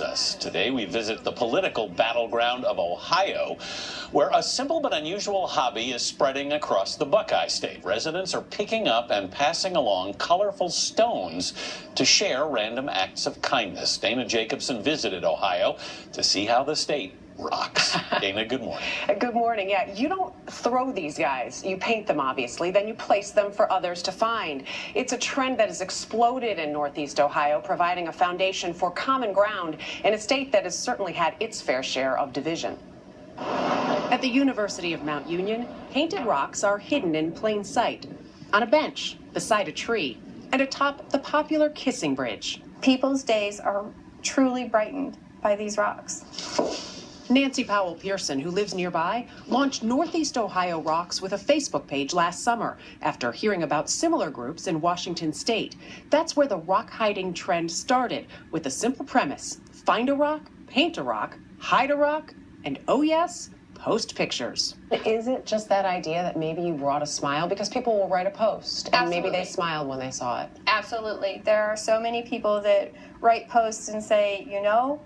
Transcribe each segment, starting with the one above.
Us. Today we visit the political battleground of Ohio, where a simple but unusual hobby is spreading across the Buckeye State. Residents are picking up and passing along colorful stones to share random acts of kindness. Dana Jacobson visited Ohio to see how the state rocks. Dana, good morning. Good morning. Yeah, you don't throw these guys. You paint them, obviously. Then you place them for others to find. It's a trend that has exploded in Northeast Ohio, providing a foundation for common ground in a state that has certainly had its fair share of division. At the University of Mount Union, painted rocks are hidden in plain sight, on a bench, beside a tree, and atop the popular Kissing Bridge. People's days are truly brightened by these rocks. Nancy Powell Pearson, who lives nearby, launched Northeast Ohio Rocks with a Facebook page last summer after hearing about similar groups in Washington state. That's where the rock hiding trend started, with a simple premise: find a rock, paint a rock, hide a rock, and oh yes, post pictures. Is it just that idea that maybe you brought a smile? Because people will write a post and Absolutely. maybe they smiled when they saw it. Absolutely. There are so many people that write posts and say, you know,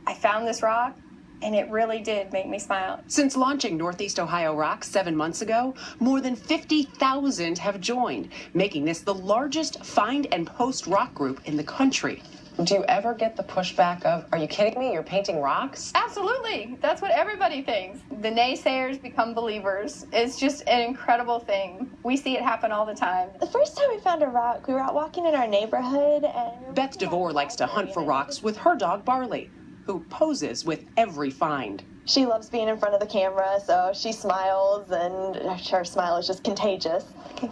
I found this rock, and it really did make me smile. Since launching Northeast Ohio Rocks 7 months ago, more than 50,000 have joined, making this the largest find and post rock group in the country. Do you ever get the pushback of, are you kidding me, you're painting rocks? Absolutely. That's what everybody thinks. The naysayers become believers. It's just an incredible thing. We see it happen all the time. The first time we found a rock, we were out walking in our neighborhood and... Beth DeVore likes to hunt for rocks with her dog Barley, who poses with every find. She loves being in front of the camera, so she smiles, and her smile is just contagious.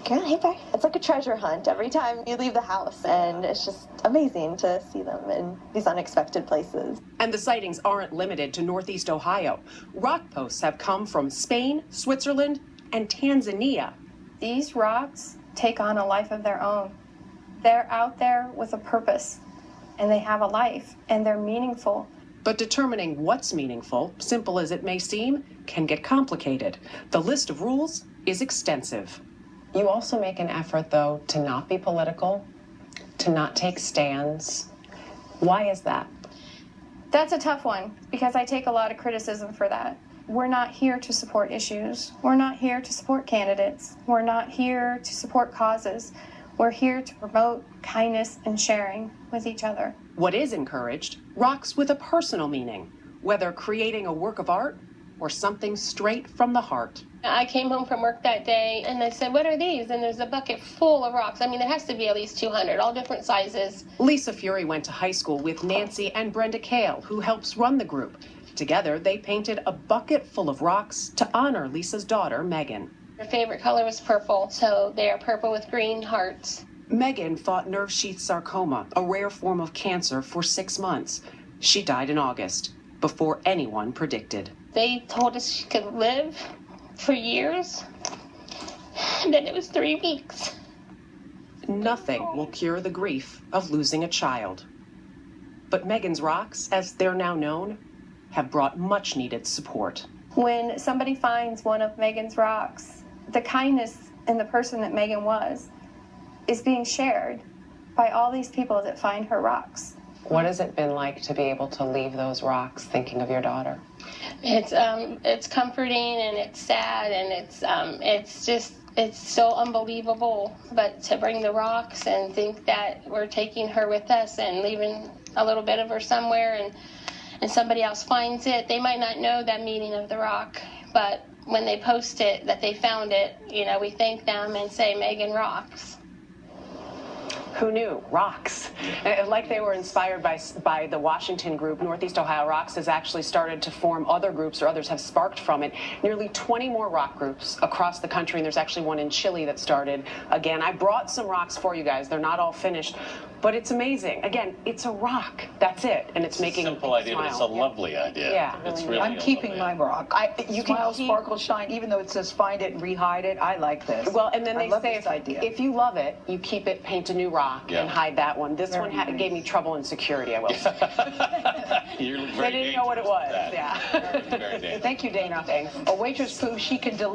Hey, Bear. It's like a treasure hunt every time you leave the house, and it's just amazing to see them in these unexpected places. And the sightings aren't limited to Northeast Ohio. Rock posts have come from Spain, Switzerland, and Tanzania. These rocks take on a life of their own. They're out there with a purpose, and they have a life, and they're meaningful. But determining what's meaningful, simple as it may seem, can get complicated. The list of rules is extensive. You also make an effort, though, to not be political, to not take stands. Why is that? That's a tough one, because I take a lot of criticism for that. We're not here to support issues. We're not here to support candidates. We're not here to support causes. We're here to promote kindness and sharing with each other. What is encouraged, rocks with a personal meaning, whether creating a work of art or something straight from the heart. I came home from work that day and I said, what are these? And there's a bucket full of rocks. I mean, there has to be at least 200, all different sizes. Lisa Fury went to high school with Nancy and Brenda Kale, who helps run the group. Together, they painted a bucket full of rocks to honor Lisa's daughter, Megan. Her favorite color was purple, so they are purple with green hearts. Megan fought nerve sheath sarcoma, a rare form of cancer, for 6 months. She died in August, before anyone predicted. They told us she could live for years, and then it was 3 weeks. Nothing will cure the grief of losing a child. But Megan's Rocks, as they're now known, have brought much-needed support. When somebody finds one of Megan's rocks, the kindness in the person that Megan was is being shared by all these people that find her rocks. What has it been like to be able to leave those rocks thinking of your daughter? It's comforting and it's sad and it's so unbelievable. But to bring the rocks and think that we're taking her with us and leaving a little bit of her somewhere and somebody else finds it, they might not know that meaning of the rock, but when they post it, that they found it, you know, we thank them and say, Megan rocks. Who knew? Rocks. Like they were inspired by the Washington group, Northeast Ohio Rocks has actually started to form other groups, or others have sparked from it. Nearly 20 more rock groups across the country, and there's actually one in Chile that started again. I brought some rocks for you guys. They're not all finished, but it's amazing. Again, it's a rock. That's it, and it's making simple idea, but it's a lovely idea. Yeah. It's really I'm keeping my rock. You Smile, can keep, sparkle, shine, even though it says find it and rehide it. I like this. well, and then I they love say this idea. if you love it, you keep it, paint a new rock, and hide that one. This Very one nice. gave me trouble in security, I will say. You're They very didn't know what it dangerous was. with that. Yeah. Very dangerous. Thank you, Dana. Thanks. A waitress proves she can deliver.